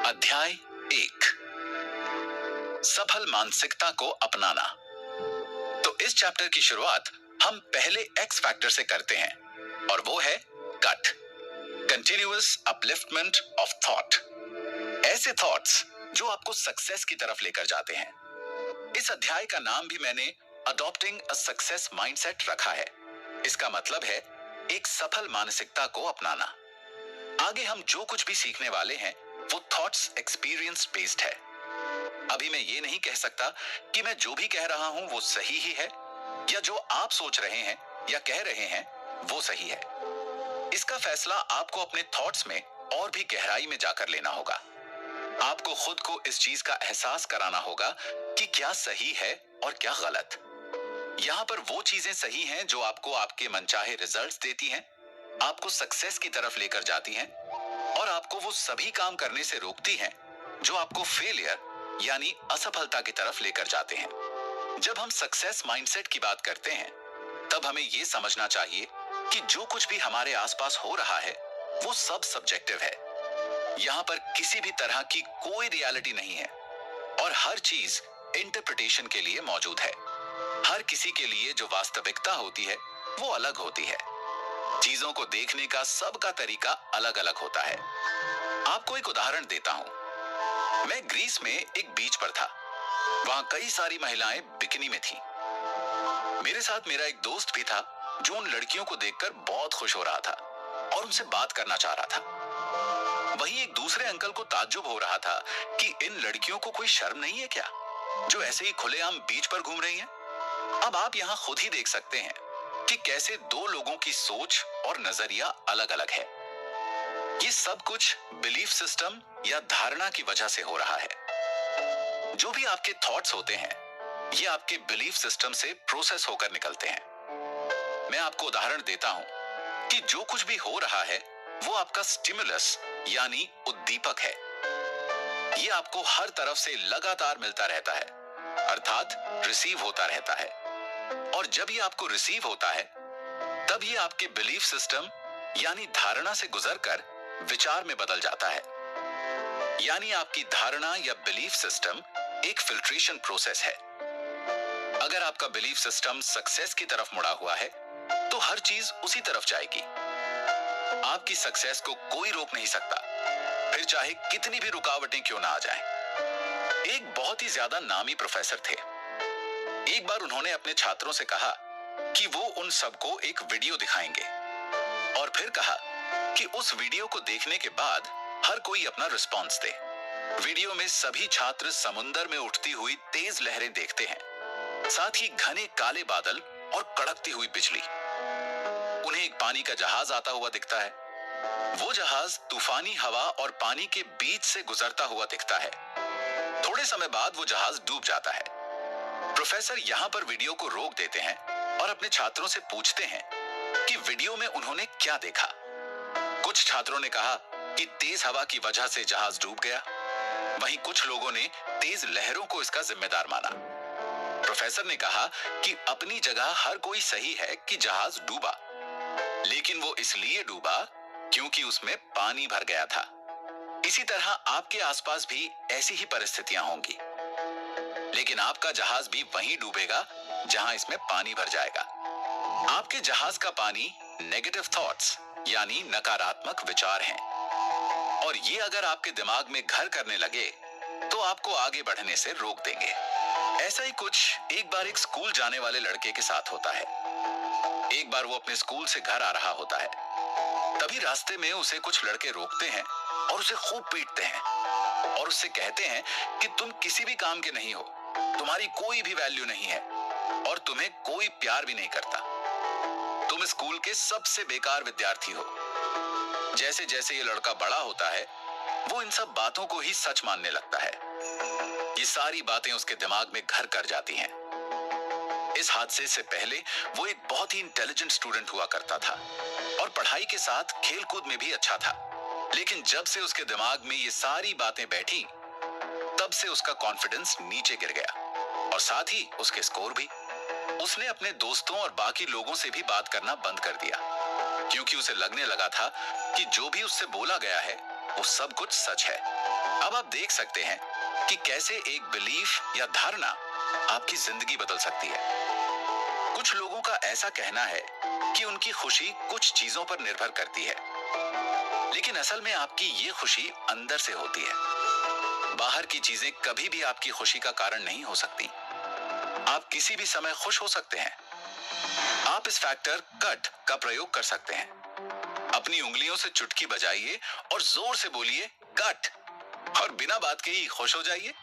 अध्याय 1 सफल मानसिकता को अपनाना। तो इस चैप्टर की शुरुआत हम पहले एक्स फैक्टर से करते हैं और वो है cut, continuous upliftment of thought. ऐसे थॉट्स जो आपको सक्सेस की तरफ लेकर जाते हैं। इस अध्याय का नाम भी मैंने अडॉप्टिंग अ सक्सेस माइंडसेट रखा है। इसका मतलब है एक सफल मानसिकता को अपनाना। आगे हम जो कुछ भी सीखने वाले हैं वो थॉट्स एक्सपीरियंस बेस्ड है। अभी मैं ये नहीं कह सकता कि मैं जो भी कह रहा हूं वो सही ही है या जो आप सोच रहे हैं या कह रहे हैं वो सही है। इसका फैसला आपको अपने थॉट्स में और भी गहराई में जाकर लेना होगा। आपको खुद को इस चीज का एहसास कराना होगा कि क्या सही है और क्या गलत। यहां पर वो चीजें सही हैं जो आपको आपके मनचाहे रिजल्ट्स देती हैं, आपको सक्सेस की तरफ लेकर जाती हैं, और आपको वो सभी काम करने से रोकती हैं जो आपको फेलियर यानी असफलता की तरफ लेकर जाते हैं। जब हम सक्सेस माइंडसेट की बात करते हैं तब हमें ये समझना चाहिए कि जो कुछ भी हमारे आसपास हो रहा है वो सब सब्जेक्टिव है। यहां पर किसी भी तरह की कोई रियलिटी नहीं है और हर चीज इंटरप्रिटेशन के लिए मौजूद है। हर किसी के लिए जो वास्तविकता होती है वो अलग होती है। चीजों को देखने का सबका तरीका अलग अलग होता है। आपको एक उदाहरण देता हूं। मैं ग्रीस में एक बीच पर था। वहां कई सारी महिलाएं बिकिनी में थीं। मेरे साथ मेरा एक दोस्त भी था जो उन लड़कियों को देखकर बहुत खुश हो रहा था और उनसे बात करना चाह रहा था। वहीं एक दूसरे अंकल को ताज्जुब हो रहा था कि इन लड़कियों को कोई शर्म नहीं है क्या, जो ऐसे ही खुलेआम बीच पर घूम रही हैं। अब आप यहां खुद ही देख सकते हैं कि कैसे दो लोगों की सोच और नजरिया अलग अलग है। ये सब कुछ बिलीफ सिस्टम या धारणा की वजह से हो रहा है। जो भी आपके थॉट्स होते हैं ये आपके बिलीफ सिस्टम से प्रोसेस होकर निकलते हैं। मैं आपको उदाहरण देता हूं कि जो कुछ भी हो रहा है वो आपका स्टिमुलस यानी उद्दीपक है। ये आपको हर तरफ से लगातार मिलता रहता है, अर्थात रिसीव होता रहता है। और जब ये आपको रिसीव होता है तब ये आपके बिलीफ सिस्टम यानी धारणा से गुजरकर विचार में बदल जाता है। यानी आपकी धारणा या बिलीफ सिस्टम एक फिल्ट्रेशन प्रोसेस है। अगर आपका बिलीफ सिस्टम सक्सेस की तरफ मुड़ा हुआ है तो हर चीज उसी तरफ जाएगी। आपकी सक्सेस को कोई रोक नहीं सकता, फिर चाहे कितनी भी रुकावटें क्यों ना आ जाएं। एक बहुत ही ज्यादा नामी प्रोफेसर थे। एक बार उन्होंने अपने छात्रों से कहा कि वो उन सबको एक वीडियो दिखाएंगे और फिर कहा कि उस वीडियो को देखने के बाद हर कोई अपना रिस्पॉन्स दे। वीडियो में सभी छात्र समुंदर में उठती हुई तेज लहरें देखते हैं, साथ ही घने काले बादल और कड़कती हुई बिजली। उन्हें एक पानी का जहाज आता हुआ दिखता है। वो जहाज तूफानी हवा और पानी के बीच से गुजरता हुआ दिखता है। थोड़े समय बाद वो जहाज डूब जाता है। प्रोफेसर यहां पर वीडियो को रोक देते हैं और अपने छात्रों से पूछते हैं कि वीडियो में उन्होंने क्या देखा। कुछ छात्रों ने कहा कि तेज हवा की वजह से जहाज डूब गया। वहीं कुछ लोगों ने तेज लहरों को इसका जिम्मेदार माना। प्रोफेसर ने कहा कि अपनी जगह हर कोई सही है कि जहाज डूबा, लेकिन वो इसलिए डूबा क्योंकि उसमें पानी भर गया था। इसी तरह आपके आसपास भी ऐसी ही परिस्थितियां होंगी, लेकिन आपका जहाज भी वहीं डूबेगा जहां इसमें पानी भर जाएगा। आपके जहाज का पानी नेगेटिव थॉट्स यानी नकारात्मक विचार हैं, और ये अगर आपके दिमाग में घर करने लगे तो आपको आगे बढ़ने से रोक देंगे। ऐसा ही कुछ एक बार एक स्कूल जाने वाले लड़के के साथ होता है। एक बार वो अपने स्कूल से घर आ रहा होता है। तभी रास्ते में उसे कुछ लड़के रोकते हैं और उसे खूब पीटते हैं और उससे कहते हैं कि तुम किसी भी काम के नहीं हो, तुम्हारी कोई भी वैल्यू नहीं है और तुम्हें कोई प्यार भी नहीं करता। तुम स्कूल के सबसे बेकार विद्यार्थी हो। जैसे जैसे ये लड़का बड़ा होता है वो इन सब बातों को ही सच मानने लगता है। ये सारी बातें उसके दिमाग में घर कर जाती हैं। इस हादसे से पहले वो एक बहुत ही इंटेलिजेंट स्टूडेंट हुआ करता था और पढ़ाई के साथ खेलकूद में भी अच्छा था। लेकिन जब से उसके दिमाग में ये सारी बातें बैठी तब से उसका कॉन्फिडेंस नीचे गिर गया और साथ ही उसके स्कोर भी। उसने अपने दोस्तों और बाकी लोगों से भी बात करना बंद कर दिया क्योंकि उसे लगने लगा था कि जो भी उससे बोला गया है वो सब कुछ सच है। अब आप देख सकते हैं कि कैसे एक बिलीफ या धारणा आपकी जिंदगी बदल सकती है। कुछ लोगों का ऐसा कहना है कि उनकी खुशी कुछ चीजों पर निर्भर करती है, लेकिन असल में आपकी ये खुशी अंदर से होती है। बाहर की चीजें कभी भी आपकी खुशी का कारण नहीं हो सकती। आप किसी भी समय खुश हो सकते हैं। आप इस फैक्टर कट का प्रयोग कर सकते हैं। अपनी उंगलियों से चुटकी बजाइए और जोर से बोलिए कट, और बिना बात के ही खुश हो जाइए।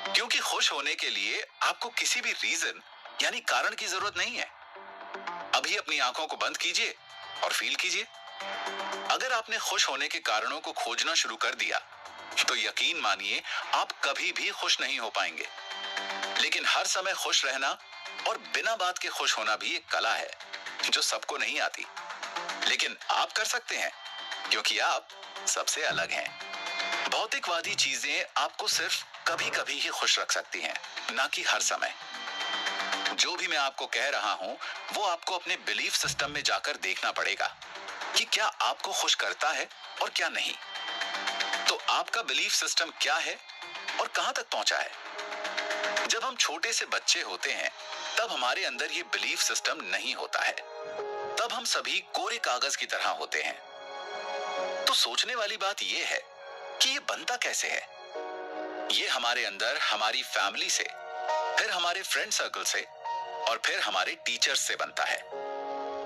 क्योंकि खुश होने के लिए आपको किसी भी रीजन यानी कारण की जरूरत नहीं है। अभी अपनी आंखों को बंद कीजिए और फील कीजिए। अगर आपने खुश होने के कारणों को खोजना शुरू कर दिया तो यकीन मानिए आप कभी भी खुश नहीं हो पाएंगे। लेकिन हर समय खुश रहना और बिना बात के खुश होना भी एक कला है जो सबको नहीं आती, लेकिन आप कर सकते हैं क्योंकि आप सबसे अलग हैं। भौतिकवादी चीजें आपको सिर्फ कभी कभी ही खुश रख सकती हैं, ना कि हर समय। जो भी मैं आपको कह रहा हूं वो आपको अपने बिलीफ सिस्टम में जाकर देखना पड़ेगा कि क्या आपको खुश करता है और क्या नहीं। तो आपका बिलीफ सिस्टम क्या है और कहां तक पहुंचा है? जब हम छोटे से बच्चे होते हैं तब हमारे अंदर ये बिलीफ सिस्टम नहीं होता है। तब हम सभी कोरे कागज की तरह होते हैं। तो सोचने वाली बात यह है कि ये बनता कैसे है। ये हमारे अंदर हमारी फैमिली से, फिर हमारे फ्रेंड सर्कल से और फिर हमारे टीचर्स से बनता है।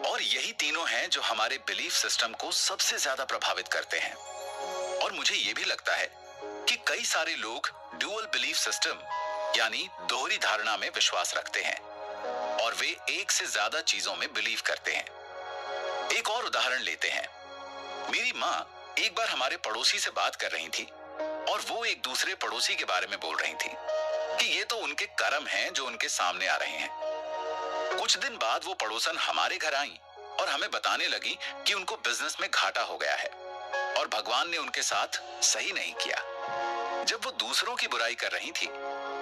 और यही तीनों हैं जो हमारे बिलीफ सिस्टम को सबसे ज्यादा प्रभावित करते हैं। और मुझे यह भी लगता है कि कई सारे लोग ड्यूअल बिलीफ सिस्टम यानी दोहरी धारणा में विश्वास रखते हैं और वे एक से ज्यादा चीजों में बिलीव करते हैं। एक और उदाहरण लेते हैं। मेरी माँ एक बार हमारे पड़ोसी से बात कर रही थी और वो एक दूसरे पड़ोसी के बारे में बोल रही थी कि ये तो उनके कर्म हैं जो उनके सामने आ रहे हैं। कुछ दिन बाद वो पड़ोसन हमारे घर आई और हमें बताने लगी कि उनको बिजनेस में घाटा हो गया है और भगवान ने उनके साथ सही नहीं किया। जब वो दूसरों की बुराई कर रही थी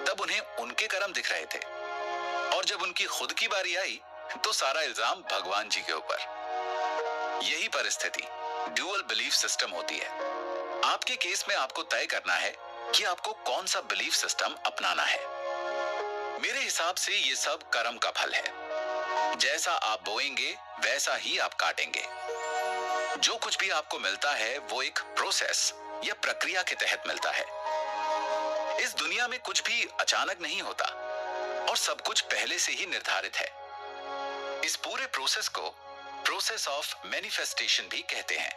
तब उन्हें उनके कर्म दिख रहे थे, और जब उनकी खुद की बारी आई तो सारा इल्जाम भगवान जी के ऊपर। यही परिस्थिति ड्यूअल बिलीफ सिस्टम होती है। आपके केस में आपको तय करना है कि आपको कौन सा बिलीफ सिस्टम अपनाना है। मेरे हिसाब से ये सब कर्म का फल है। जैसा आप बोएंगे वैसा ही आप काटेंगे। जो कुछ भी आपको मिलता है वो एक प्रोसेस या प्रक्रिया के तहत मिलता है। इस दुनिया में कुछ भी अचानक नहीं होता और सब कुछ पहले से ही निर्धारित है। इस पूरे प्रोसेस को प्रोसेस ऑफ मैनिफेस्टेशन भी कहते हैं।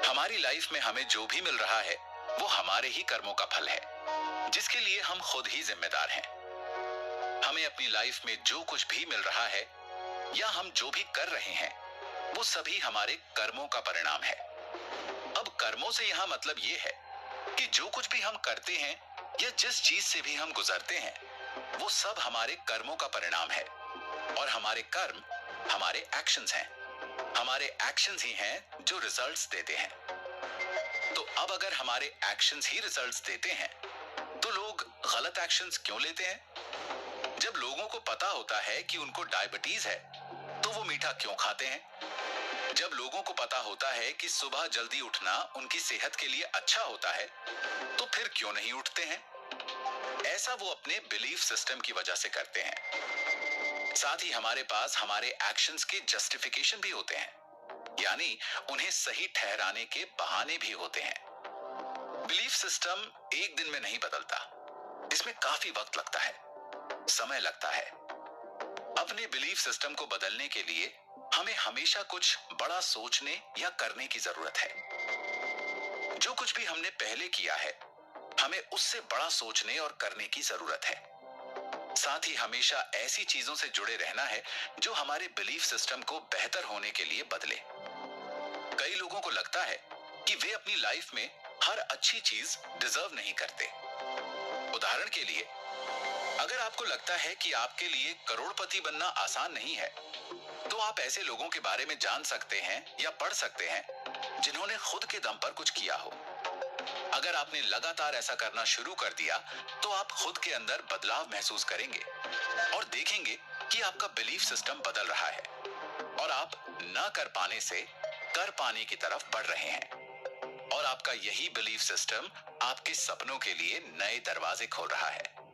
हमारी लाइफ में हमें जो भी मिल रहा है वो हमारे ही कर्मों का फल है, जिसके लिए हम खुद ही जिम्मेदार हैं। हमें अपनी लाइफ में जो कुछ भी मिल रहा है या हम जो भी कर रहे हैं वो सभी हमारे कर्मों का परिणाम है। अब कर्मों से यहां मतलब ये है कि जो कुछ भी हम करते हैं या जिस चीज से भी हम गुजरते हैं वो सब हमारे कर्मों का परिणाम है, और हमारे कर्म हमारे एक्शंस हैं। हमारे एक्शंस ही हैं जो रिजल्ट्स देते हैं। तो अब अगर हमारे एक्शंस ही रिजल्ट्स देते हैं तो लोग गलत एक्शंस क्यों लेते हैं? जब लोगों को पता होता है कि उनको डायबिटीज है तो वो मीठा क्यों खाते हैं? जब लोगों को पता होता है कि सुबह जल्दी उठना उनकी सेहत के लिए अच्छा होता है तो फिर क्यों नहीं उठते हैं? ऐसा वो अपने बिलीफ सिस्टम की वजह से करते हैं। साथ ही हमारे पास हमारे एक्शंस के जस्टिफिकेशन भी होते हैं, यानी उन्हें सही ठहराने के बहाने भी होते हैं। बिलीफ सिस्टम एक दिन में नहीं बदलता। इसमें काफी वक्त लगता है, समय लगता है। अपने बिलीफ सिस्टम को बदलने के लिए हमें हमेशा कुछ बड़ा सोचने या करने की जरूरत है। जो कुछ भी हमने पहले किया है हमें उससे बड़ा सोचने और करने की जरूरत है। साथ ही हमेशा ऐसी चीजों से जुड़े रहना है जो हमारे बिलीफ सिस्टम को बेहतर होने के लिए बदले। कई लोगों को लगता है कि वे अपनी लाइफ में हर अच्छी चीज डिजर्व नहीं करते। उदाहरण के लिए, अगर आपको लगता है कि आपके लिए करोड़पति बनना आसान नहीं है तो आप ऐसे लोगों के बारे में जान सकते हैं या पढ़ सकते हैं जिन्होंने खुद के दम पर कुछ किया हो। अगर आपने लगातार ऐसा करना शुरू कर दिया तो आप खुद के अंदर बदलाव महसूस करेंगे और देखेंगे कि आपका बिलीफ सिस्टम बदल रहा है और आप न कर पाने से कर पाने की तरफ बढ़ रहे हैं। और आपका यही बिलीफ सिस्टम आपके सपनों के लिए नए दरवाजे खोल रहा है।